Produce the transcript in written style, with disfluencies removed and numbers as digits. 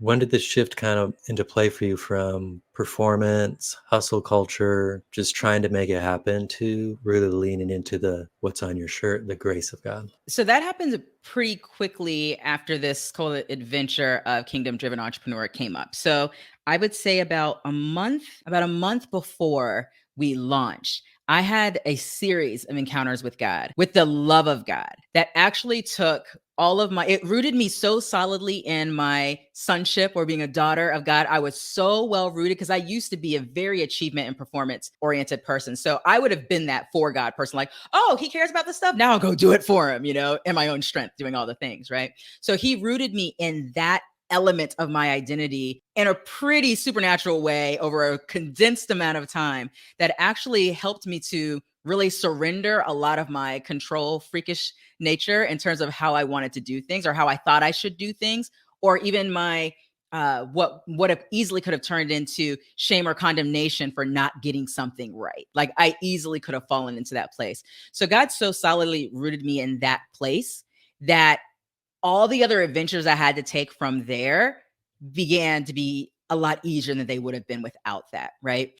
When did this shift kind of into play for you from performance, hustle culture, just trying to make it happen to really leaning into the what's on your shirt, the grace of God? So that happened pretty quickly after this called adventure of Kingdom Driven Entrepreneur came up. So I would say about a month before we launched, I had a series of encounters with God, with the love of God that actually took it rooted me so solidly in my sonship or being a daughter of God. I was so well rooted because I used to be a very achievement and performance oriented person. So I would have been that for God person, like, oh, he cares about this stuff. Now I'll go do it for him, in my own strength, doing all the things, right? So he rooted me in that element of my identity in a pretty supernatural way over a condensed amount of time that actually helped me to really surrender a lot of my control freakish nature in terms of how I wanted to do things or how I thought I should do things, or even my what easily could have turned into shame or condemnation for not getting something right. Like I easily could have fallen into that place. So God so solidly rooted me in that place that all the other adventures I had to take from there began to be a lot easier than they would have been without that, right?